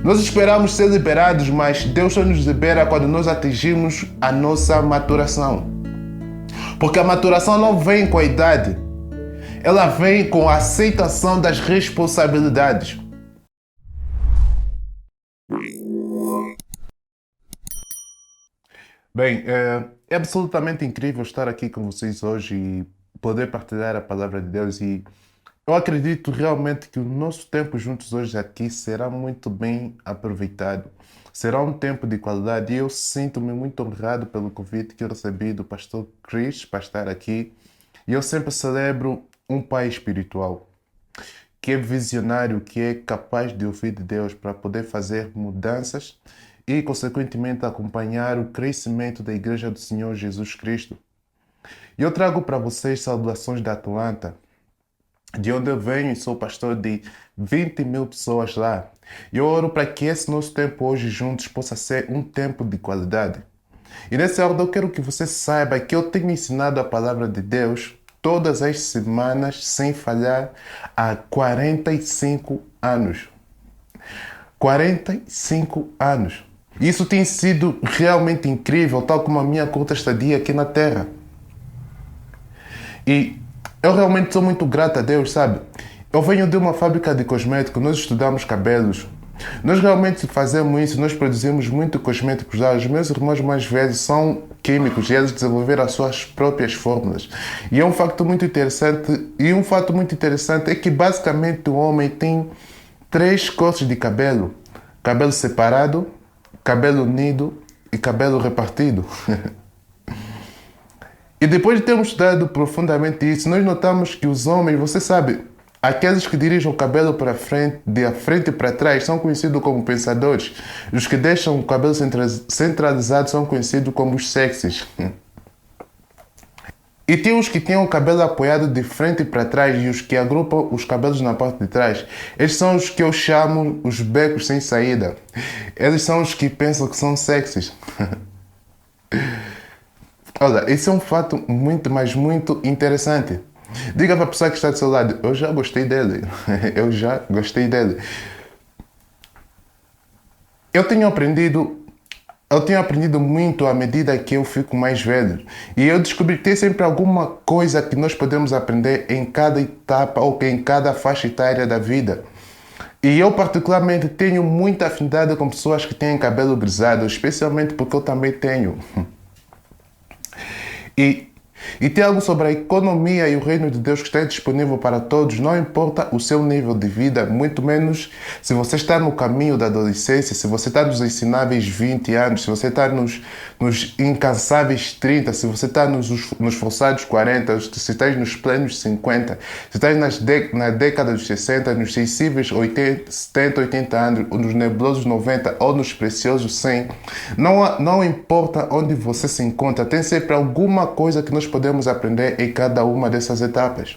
Nós esperamos ser liberados, mas Deus só nos libera quando nós atingimos a nossa maturação. Porque a maturação não vem com a idade, ela vem com a aceitação das responsabilidades. Bem, é absolutamente incrível estar aqui com vocês hoje e poder partilhar a palavra de Deus. E eu acredito realmente que o nosso tempo juntos hoje aqui será muito bem aproveitado. Será um tempo de qualidade e eu sinto-me muito honrado pelo convite que eu recebi do pastor Chris para estar aqui. E eu sempre celebro um pai espiritual, que é visionário, que é capaz de ouvir de Deus para poder fazer mudanças e, consequentemente, acompanhar o crescimento da Igreja do Senhor Jesus Cristo. E eu trago para vocês saudações da Atlanta, de onde eu venho e sou pastor de 20 mil pessoas lá. E eu oro para que esse nosso tempo hoje juntos possa ser um tempo de qualidade. E nessa hora eu quero que você saiba que eu tenho ensinado a palavra de Deus todas as semanas, sem falhar, há 45 anos. 45 anos. Isso tem sido realmente incrível, tal como a minha curta estadia aqui na Terra. E eu realmente sou muito grato a Deus, sabe? Eu venho de uma fábrica de cosméticos, nós estudamos cabelos. Nós realmente fazemos isso, nós produzimos muito cosméticos lá. Os meus irmãos mais velhos são químicos e eles desenvolveram as suas próprias fórmulas. E é um fato muito interessante, é que basicamente o homem tem 3 cortes de cabelo. Cabelo separado, cabelo unido e cabelo repartido. E depois de termos estudado profundamente isso, nós notamos que os homens, você sabe, aqueles que dirigem o cabelo para frente, de frente para trás, são conhecidos como pensadores. Os que deixam o cabelo centralizado são conhecidos como os sexys. E tem os que têm o cabelo apoiado de frente para trás e os que agrupam os cabelos na parte de trás. Estes são os que eu chamo os becos sem saída. Eles são os que pensam que são sexys. Olha, esse é um fato muito, mas muito interessante. Diga para a pessoa que está do seu lado, eu já gostei dele. Eu já gostei dele. Eu tenho aprendido muito à medida que eu fico mais velho. E eu descobri que tem sempre alguma coisa que nós podemos aprender em cada etapa ou em cada faixa etária da vida. E eu particularmente tenho muita afinidade com pessoas que têm cabelo grisalho, especialmente porque eu também tenho. E tem algo sobre a economia e o reino de Deus que está disponível para todos, não importa o seu nível de vida, muito menos se você está no caminho da adolescência, se você está nos ensináveis 20 anos, se você está nos incansáveis 30, se você está nos forçados 40, se está nos plenos 50, se está na década dos 60, nos sensíveis 80, 70, 80 anos, nos nebulosos 90 ou nos preciosos 100. Não importa onde você se encontra, tem sempre alguma coisa que nós podemos aprender em cada uma dessas etapas.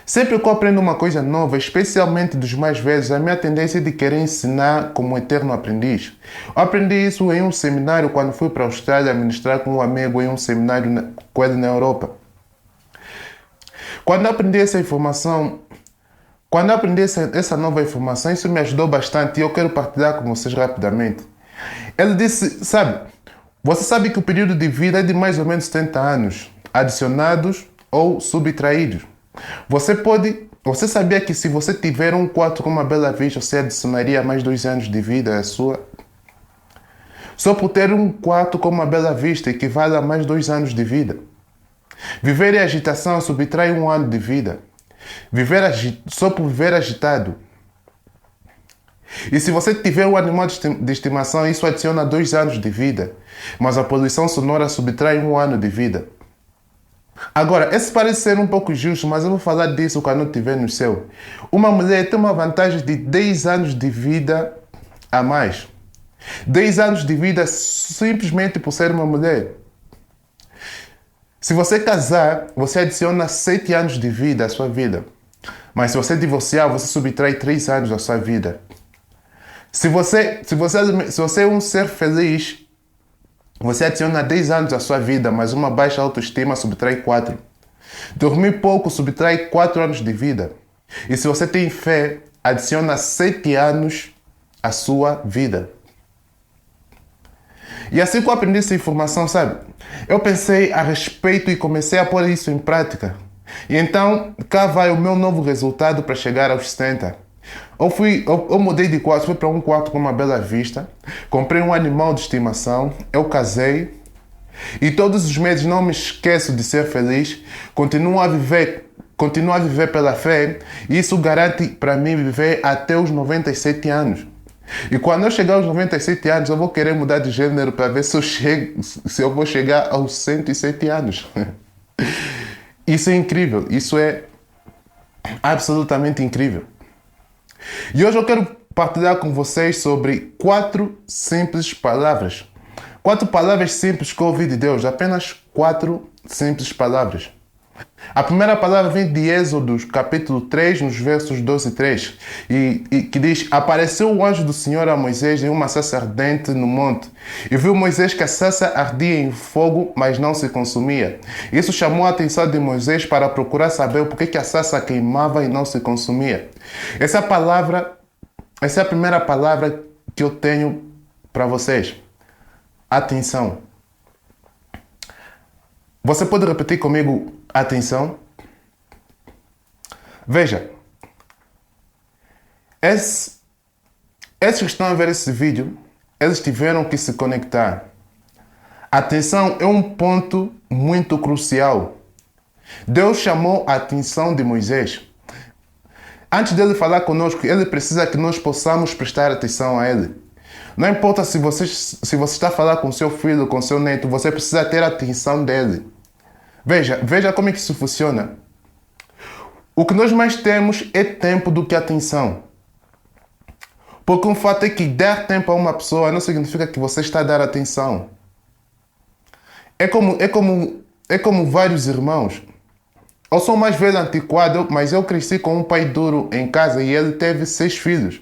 Sempre que eu aprendo uma coisa nova, especialmente dos mais velhos, a minha tendência é de querer ensinar como um eterno aprendiz. Eu aprendi isso em um seminário quando fui para a Austrália ministrar com um amigo em um seminário com ele na Europa. Quando eu aprendi essa nova informação, isso me ajudou bastante e eu quero partilhar com vocês rapidamente. Ele disse, você sabe que o período de vida é de mais ou menos 70 anos, adicionados ou subtraídos. Você sabia que se você tiver um quarto com uma bela vista, você adicionaria mais 2 anos de vida à sua? Só por ter um quarto com uma bela vista equivale a mais 2 anos de vida. Viver em agitação subtrai 1 ano de vida. Só por viver agitado. E se você tiver um animal de estimação, isso adiciona 2 anos de vida. Mas a poluição sonora subtrai 1 ano de vida. Agora, esse parece ser um pouco justo, mas eu vou falar disso quando eu estiver no céu. Uma mulher tem uma vantagem de 10 anos de vida a mais. 10 anos de vida simplesmente por ser uma mulher. Se você casar, você adiciona 7 anos de vida à sua vida. Mas se você divorciar, você subtrai 3 anos da sua vida. Se você é um ser feliz, você adiciona 10 anos à sua vida, mas uma baixa autoestima subtrai 4. Dormir pouco subtrai 4 anos de vida. E se você tem fé, adiciona 7 anos a sua vida. E assim que eu aprendi essa informação, sabe? Eu pensei a respeito e comecei a pôr isso em prática. E então, cá vai o meu novo resultado para chegar aos 70. Eu mudei de quarto, fui para um quarto com uma bela vista, comprei um animal de estimação, eu casei e todos os meses não me esqueço de ser feliz, continuo a viver pela fé e isso garante para mim viver até os 97 anos. E quando eu chegar aos 97 anos, eu vou querer mudar de gênero para ver se eu vou chegar aos 107 anos. Isso é incrível, isso é absolutamente incrível. E hoje eu quero partilhar com vocês sobre 4 simples palavras. 4 palavras simples que eu ouvi de Deus, apenas 4 simples palavras. A primeira palavra vem de Êxodo, capítulo 3, nos versos 12 e 3, e que diz: Apareceu o anjo do Senhor a Moisés em uma sarça ardente no monte, e viu Moisés que a sarça ardia em fogo, mas não se consumia. Isso chamou a atenção de Moisés para procurar saber o porquê que a sarça queimava e não se consumia. Essa é a primeira palavra que eu tenho para vocês. Atenção. Você pode repetir comigo? Atenção. Veja. Esses que estão a ver esse vídeo, eles tiveram que se conectar. Atenção é um ponto muito crucial. Deus chamou a atenção de Moisés. Antes dele falar conosco, ele precisa que nós possamos prestar atenção a ele. Não importa se você está a falar com seu filho, com seu neto, você precisa ter a atenção dele. Veja como é que isso funciona. O que nós mais temos é tempo do que atenção. Porque o fato é que dar tempo a uma pessoa não significa que você está a dar atenção. É como vários irmãos. Eu sou mais velho antiquado, mas eu cresci com um pai duro em casa e ele teve 6 filhos.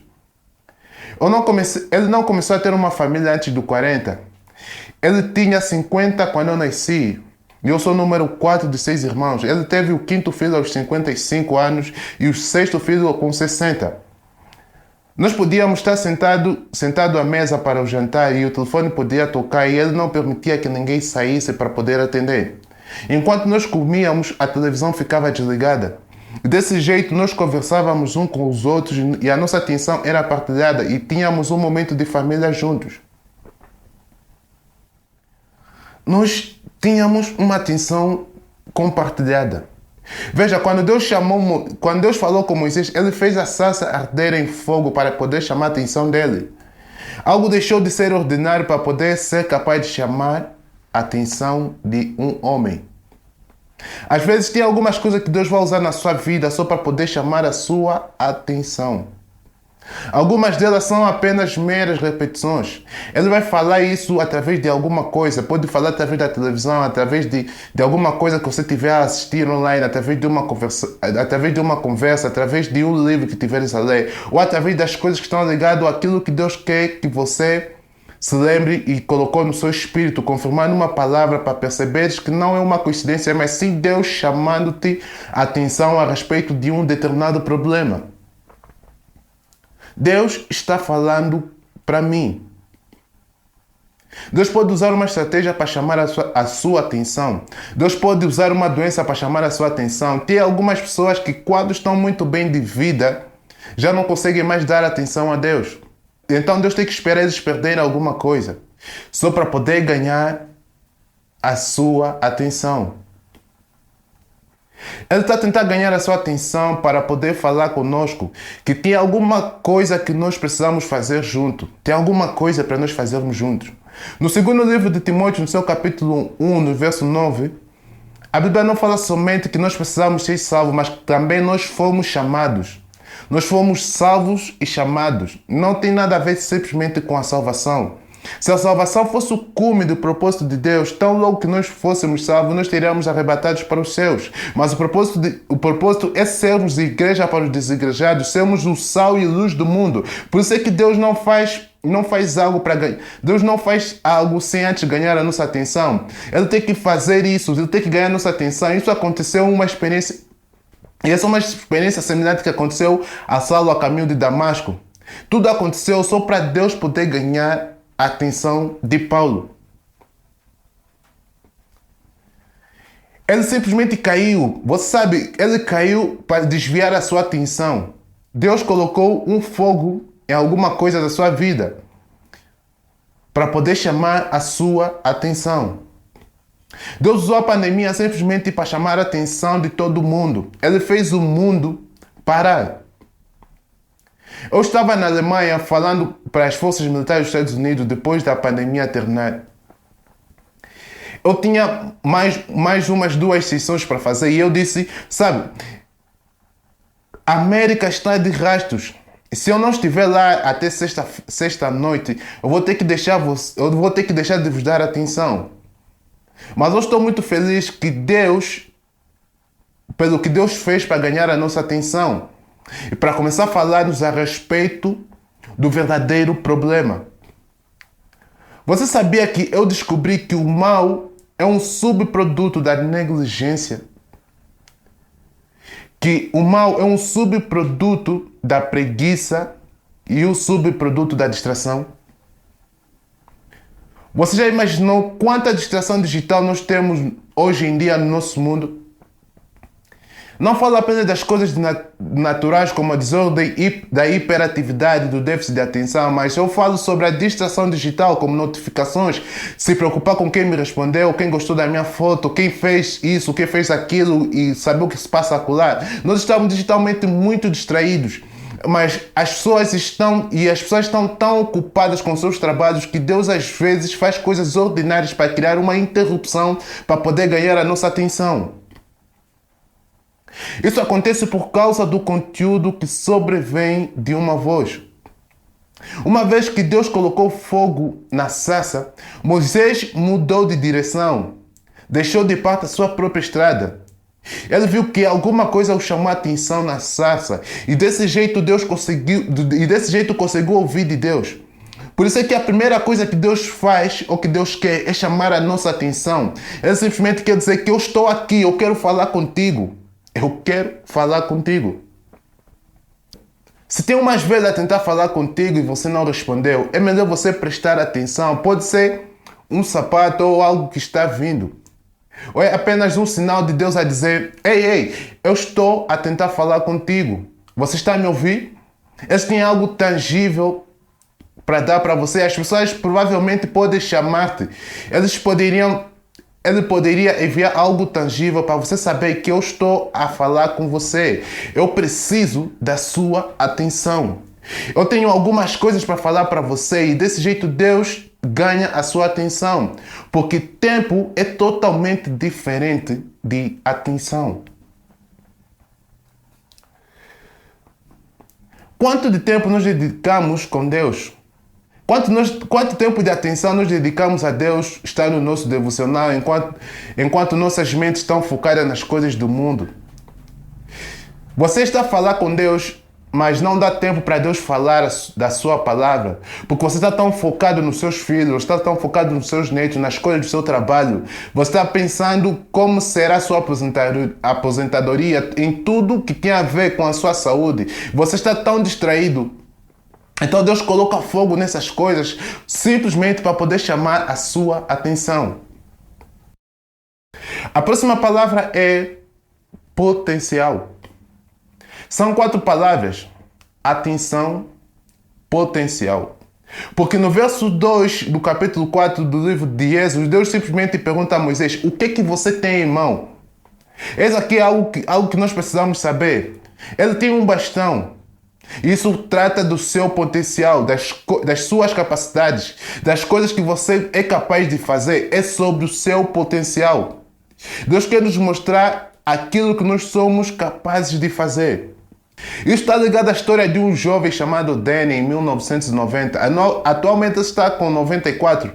Ele não começou a ter uma família antes dos 40. Ele tinha 50 quando eu nasci. E eu sou o número 4 de 6 irmãos. Ele teve o 5º filho aos 55 anos e o 6º filho com 60. Nós podíamos estar sentado à mesa para o jantar e o telefone podia tocar e ele não permitia que ninguém saísse para poder atender. Enquanto nós comíamos, a televisão ficava desligada. Desse jeito, nós conversávamos uns com os outros e a nossa atenção era partilhada e tínhamos um momento de família juntos. Nós tínhamos uma atenção compartilhada. Veja, quando Deus falou com Moisés, ele fez a sarça arder em fogo para poder chamar a atenção dele. Algo deixou de ser ordinário para poder ser capaz de chamar a atenção de um homem. Às vezes tem algumas coisas que Deus vai usar na sua vida só para poder chamar a sua atenção. Algumas delas são apenas meras repetições. Ele vai falar isso através de alguma coisa. Pode falar através da televisão, através de alguma coisa que você estiver a assistir online, através de uma conversa, através de um livro que estiveres a ler, ou através das coisas que estão ligadas àquilo que Deus quer que você se lembre e colocou no seu espírito, confirmando uma palavra para perceberes que não é uma coincidência, mas sim Deus chamando-te a atenção a respeito de um determinado problema. Deus está falando para mim. Deus pode usar uma estratégia para chamar a sua atenção. Deus pode usar uma doença para chamar a sua atenção. Tem algumas pessoas que quando estão muito bem de vida, já não conseguem mais dar atenção a Deus. Então Deus tem que esperar eles perderem alguma coisa, só para poder ganhar a sua atenção. Ele está a tentar ganhar a sua atenção para poder falar conosco que tem alguma coisa que nós precisamos fazer junto. Tem alguma coisa para nós fazermos juntos. No segundo livro de Timóteo, no seu capítulo 1, no verso 9, a Bíblia não fala somente que nós precisamos ser salvos, mas também nós fomos chamados. Nós fomos salvos e chamados. Não tem nada a ver simplesmente com a salvação. Se a salvação fosse o cume do propósito de Deus, tão logo que nós fôssemos salvos, nós teríamos arrebatados para os céus. Mas o propósito é sermos igreja para os desigrejados, sermos o sal e luz do mundo. Por isso é que Deus não faz algo para ganhar. Deus não faz algo sem antes ganhar a nossa atenção. Ele tem que fazer isso, ele tem que ganhar a nossa atenção. Isso aconteceu uma experiência, e essa é uma experiência semelhante que aconteceu a Saulo a caminho de Damasco. Tudo aconteceu só para Deus poder ganhar a atenção de Paulo. Ele simplesmente caiu. Você sabe, ele caiu para desviar a sua atenção. Deus colocou um fogo em alguma coisa da sua vida para poder chamar a sua atenção. Deus usou a pandemia simplesmente para chamar a atenção de todo mundo. Ele fez o mundo parar. Eu estava na Alemanha falando para as forças militares dos Estados Unidos depois da pandemia terminar. Eu tinha mais umas 2 sessões para fazer e eu disse, sabe, a América está de rastos. Se eu não estiver lá até sexta noite, eu vou ter que deixar de vos dar atenção. Mas eu estou muito feliz que pelo que Deus fez para ganhar a nossa atenção e para começar a falar-nos a respeito do verdadeiro problema. Você sabia que eu descobri que o mal é um subproduto da negligência? Que o mal é um subproduto da preguiça e o subproduto da distração? Você já imaginou quanta distração digital nós temos hoje em dia no nosso mundo? Não falo apenas das coisas naturais como a desordem da hiperatividade, do déficit de atenção, mas eu falo sobre a distração digital, como notificações, se preocupar com quem me respondeu, quem gostou da minha foto, quem fez isso, quem fez aquilo e saber o que se passa acolá. Nós estamos digitalmente muito distraídos. Mas as pessoas estão tão ocupadas com seus trabalhos que Deus às vezes faz coisas ordinárias para criar uma interrupção para poder ganhar a nossa atenção. Isso acontece por causa do conteúdo que sobrevém de uma voz. Uma vez que Deus colocou fogo na sarça, Moisés mudou de direção, deixou de parte a sua própria estrada. Ele viu que alguma coisa o chamou a atenção na sarça e desse jeito conseguiu ouvir de Deus. Por isso é que a primeira coisa que Deus faz ou que Deus quer é chamar a nossa atenção. Ele simplesmente quer dizer que eu estou aqui, eu quero falar contigo. Eu quero falar contigo. Se tem umas vezes a tentar falar contigo e você não respondeu, é melhor você prestar atenção. Pode ser um sapato ou algo que está vindo. Ou é apenas um sinal de Deus a dizer, ei, eu estou a tentar falar contigo. Você está a me ouvir? Eles têm algo tangível para dar para você. As pessoas provavelmente podem chamar-te. Ele poderia enviar algo tangível para você saber que eu estou a falar com você. Eu preciso da sua atenção. Eu tenho algumas coisas para falar para você e desse jeito Deus ganha a sua atenção. Porque tempo é totalmente diferente de atenção. Quanto de tempo nós dedicamos com Deus? Quanto tempo de atenção nós dedicamos a Deus estar no nosso devocional enquanto nossas mentes estão focadas nas coisas do mundo? Você está a falar com Deus, mas não dá tempo para Deus falar da sua palavra, porque você está tão focado nos seus filhos, está tão focado nos seus netos, nas coisas do seu trabalho. Você está pensando como será a sua aposentadoria, em tudo que tem a ver com a sua saúde. Você está tão distraído. Então Deus coloca fogo nessas coisas simplesmente para poder chamar a sua atenção. A próxima palavra é potencial. São 4 palavras. Atenção, potencial. Porque no verso 2 do capítulo 4 do livro de Êxodo, Deus simplesmente pergunta a Moisés, o que é que você tem em mão? Eis aqui algo que nós precisamos saber. Ele tem um bastão. Isso trata do seu potencial, das suas capacidades, das coisas que você é capaz de fazer. É sobre o seu potencial. Deus quer nos mostrar aquilo que nós somos capazes de fazer. Isso está ligado à história de um jovem chamado Danny em 1990. Atualmente está com 94.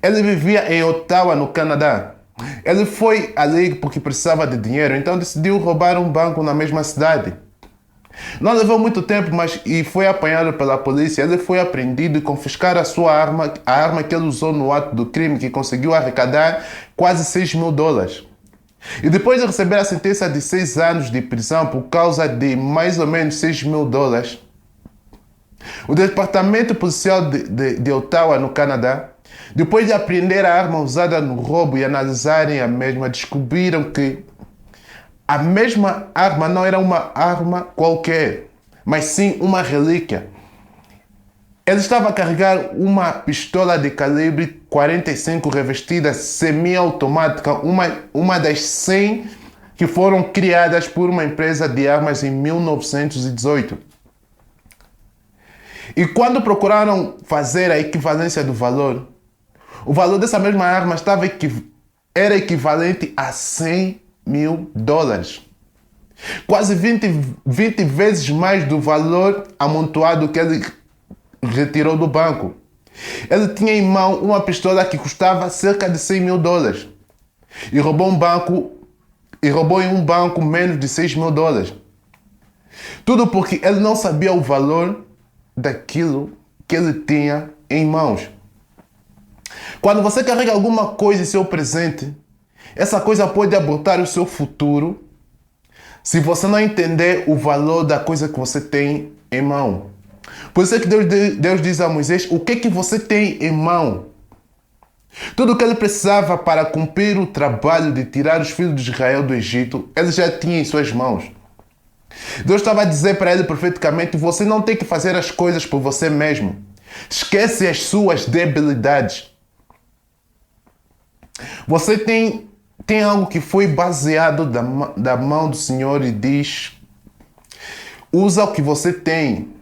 Ele vivia em Ottawa, no Canadá. Ele foi ali porque precisava de dinheiro, então decidiu roubar um banco na mesma cidade. Não levou muito tempo, e foi apanhado pela polícia. Ele foi apreendido e confiscaram a sua arma, a arma que ele usou no ato do crime, que conseguiu arrecadar quase $6.000. E depois de receber a sentença de 6 anos de prisão por causa de mais ou menos $6.000, O Departamento Policial de Ottawa, no Canadá, depois de apreender a arma usada no roubo e analisarem a mesma, descobriram que a mesma arma não era uma arma qualquer, mas sim uma relíquia. Ele estava a carregar uma pistola de calibre 45 revestida semi-automática, uma das 100 que foram criadas por uma empresa de armas em 1918. E quando procuraram fazer a equivalência do valor, o valor dessa mesma arma era equivalente a 100 mil dólares. Quase 20 vezes mais do valor amontoado que ele retirou do banco. Ele tinha em mão uma pistola que custava cerca de 100 mil dólares. E roubou em um banco menos de 6 mil dólares. Tudo porque ele não sabia o valor daquilo que ele tinha em mãos. Quando você carrega alguma coisa em seu presente, essa coisa pode abortar o seu futuro se você não entender o valor da coisa que você tem em mão. Por isso é que Deus diz a Moisés, o que é que você tem em mão? Tudo o que ele precisava para cumprir o trabalho de tirar os filhos de Israel do Egito, ele já tinha em suas mãos. Deus estava a dizer para ele profeticamente, você não tem que fazer as coisas por você mesmo. Esquece as suas debilidades. Você tem algo que foi baseado da mão do Senhor e diz, usa o que você tem.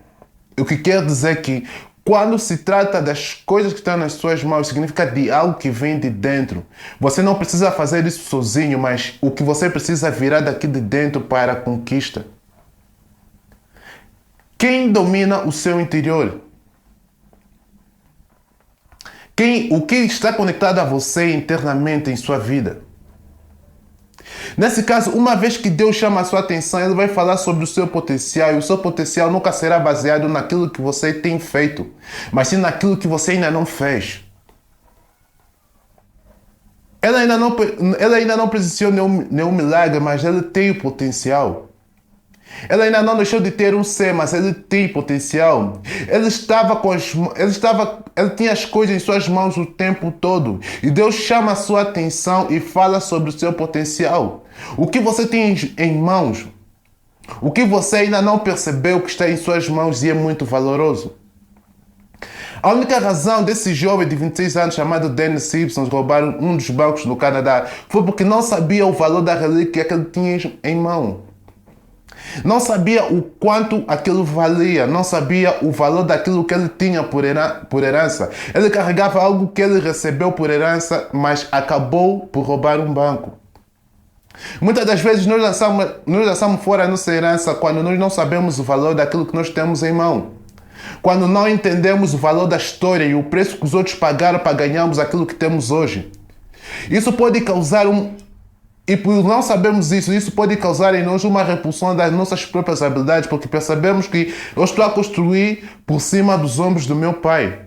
O que quer dizer que quando se trata das coisas que estão nas suas mãos, significa de algo que vem de dentro. Você não precisa fazer isso sozinho, mas o que você precisa virar daqui de dentro para a conquista. Quem domina o seu interior? O que está conectado a você internamente em sua vida? Nesse caso, uma vez que Deus chama a sua atenção, Ele vai falar sobre o seu potencial, e o seu potencial nunca será baseado naquilo que você tem feito, mas sim naquilo que você ainda não fez. Ele ainda não presenciou nenhum milagre, mas ele tem o potencial. Ele ainda não deixou de ter um ser, mas ele tem potencial. Ele tinha as coisas em suas mãos o tempo todo. E Deus chama a sua atenção e fala sobre o seu potencial. O que você tem em mãos? O que você ainda não percebeu que está em suas mãos e é muito valoroso? A única razão desse jovem de 26 anos chamado Dennis Simpson roubar um dos bancos do Canadá foi porque não sabia o valor da relíquia que ele tinha em mão. Não sabia o quanto aquilo valia, não sabia o valor daquilo que ele tinha por herança. Ele carregava algo que ele recebeu por herança, mas acabou por roubar um banco. Muitas das vezes nós lançamos fora a nossa herança quando nós não sabemos o valor daquilo que nós temos em mão. Quando não entendemos o valor da história e o preço que os outros pagaram para ganharmos aquilo que temos hoje. Isso pode causar E por não sabermos isso pode causar em nós uma repulsão das nossas próprias habilidades, porque percebemos que eu estou a construir por cima dos ombros do meu pai.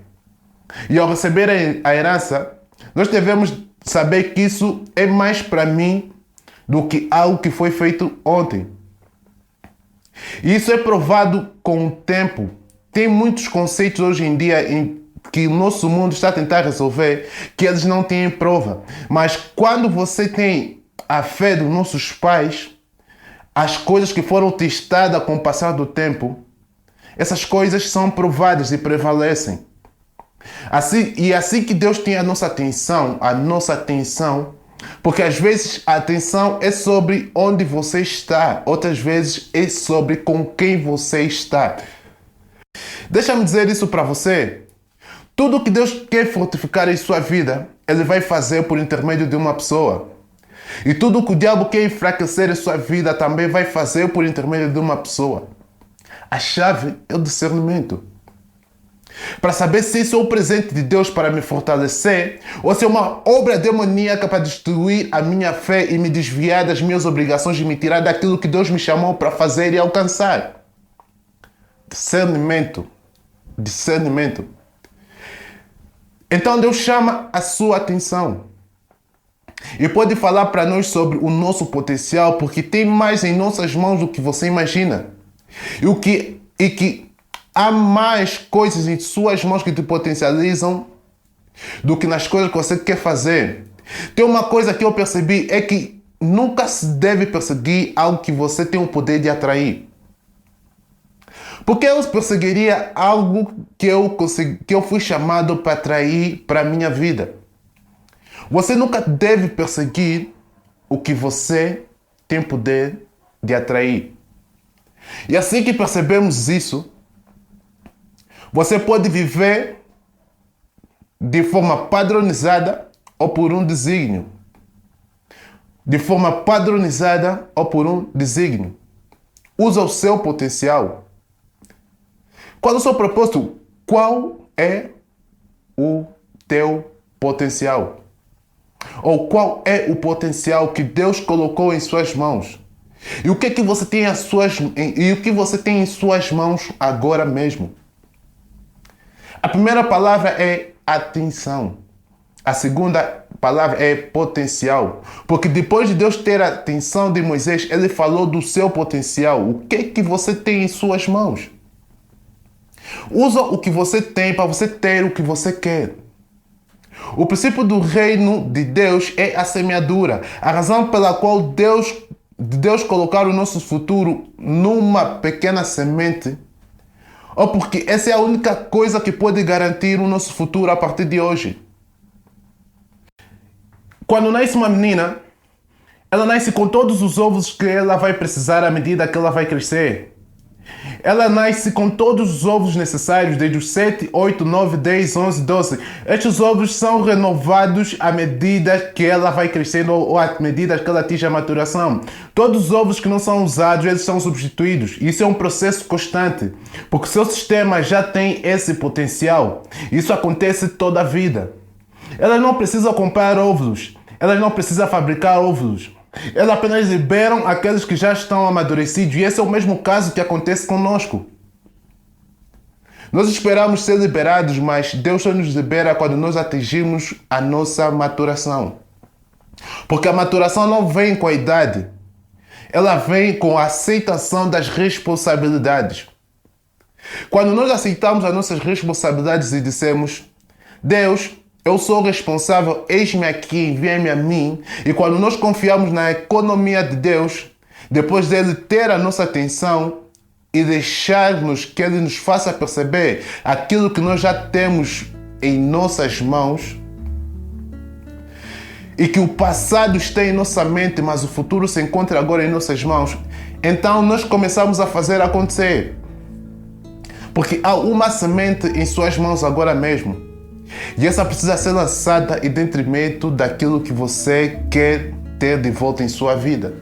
E ao receber a herança, nós devemos saber que isso é mais para mim do que algo que foi feito ontem. E isso é provado com o tempo. Tem muitos conceitos hoje em dia que o nosso mundo está a tentar resolver, que eles não têm prova. Mas quando você tem a fé dos nossos pais, as coisas que foram testadas com o passar do tempo, essas coisas são provadas e prevalecem. Assim que Deus tem a nossa atenção, porque às vezes a atenção é sobre onde você está, outras vezes é sobre com quem você está. Deixa-me dizer isso para você. Tudo que Deus quer fortificar em sua vida, Ele vai fazer por intermédio de uma pessoa. E tudo que o diabo quer enfraquecer em sua vida também vai fazer por intermédio de uma pessoa. A chave é o discernimento. Para saber se isso é o presente de Deus para me fortalecer ou se é uma obra demoníaca para destruir a minha fé e me desviar das minhas obrigações e me tirar daquilo que Deus me chamou para fazer e alcançar. Discernimento. Então Deus chama a sua atenção. E pode falar para nós sobre o nosso potencial, porque tem mais em nossas mãos do que você imagina. E que há mais coisas em suas mãos que te potencializam do que nas coisas que você quer fazer. Tem uma coisa que eu percebi, é que nunca se deve perseguir algo que você tem o poder de atrair. Porque eu perseguiria algo que eu fui chamado para atrair para a minha vida. Você nunca deve perseguir o que você tem poder de atrair. E assim que percebemos isso, você pode viver de forma padronizada ou por um desígnio. De forma padronizada ou por um desígnio. Usa o seu potencial. Qual é o seu propósito? Qual é o teu potencial? Ou qual é o potencial que Deus colocou em suas mãos? E o que é que você tem em suas mãos agora mesmo? A primeira palavra é atenção. A segunda palavra é potencial. Porque depois de Deus ter a atenção de Moisés, ele falou do seu potencial. O que é que você tem em suas mãos? Usa o que você tem para você ter o que você quer. O princípio do reino de Deus é a semeadura. A razão pela qual Deus colocar o nosso futuro numa pequena semente, ou porque essa é a única coisa que pode garantir o nosso futuro a partir de hoje. Quando nasce uma menina, ela nasce com todos os ovos que ela vai precisar à medida que ela vai crescer. Ela nasce com todos os ovos necessários, desde os 7, 8, 9, 10, 11, 12. Estes ovos são renovados à medida que ela vai crescendo ou à medida que ela atinge a maturação. Todos os ovos que não são usados, eles são substituídos. Isso é um processo constante, porque o seu sistema já tem esse potencial. Isso acontece toda a vida. Elas não precisam comprar óvulos. Elas não precisam fabricar óvulos. Elas apenas liberam aqueles que já estão amadurecidos. E esse é o mesmo caso que acontece conosco. Nós esperamos ser liberados, mas Deus só nos libera quando nós atingimos a nossa maturação. Porque a maturação não vem com a idade. Ela vem com a aceitação das responsabilidades. Quando nós aceitamos as nossas responsabilidades e dissemos: Deus, eu sou responsável, eis-me aqui, envia-me a mim. E quando nós confiamos na economia de Deus, depois dele ter a nossa atenção e deixarmos que ele nos faça perceber aquilo que nós já temos em nossas mãos, e que o passado está em nossa mente, mas o futuro se encontra agora em nossas mãos, então nós começamos a fazer acontecer. Porque há uma semente em suas mãos agora mesmo. E essa precisa ser lançada em detrimento daquilo que você quer ter de volta em sua vida.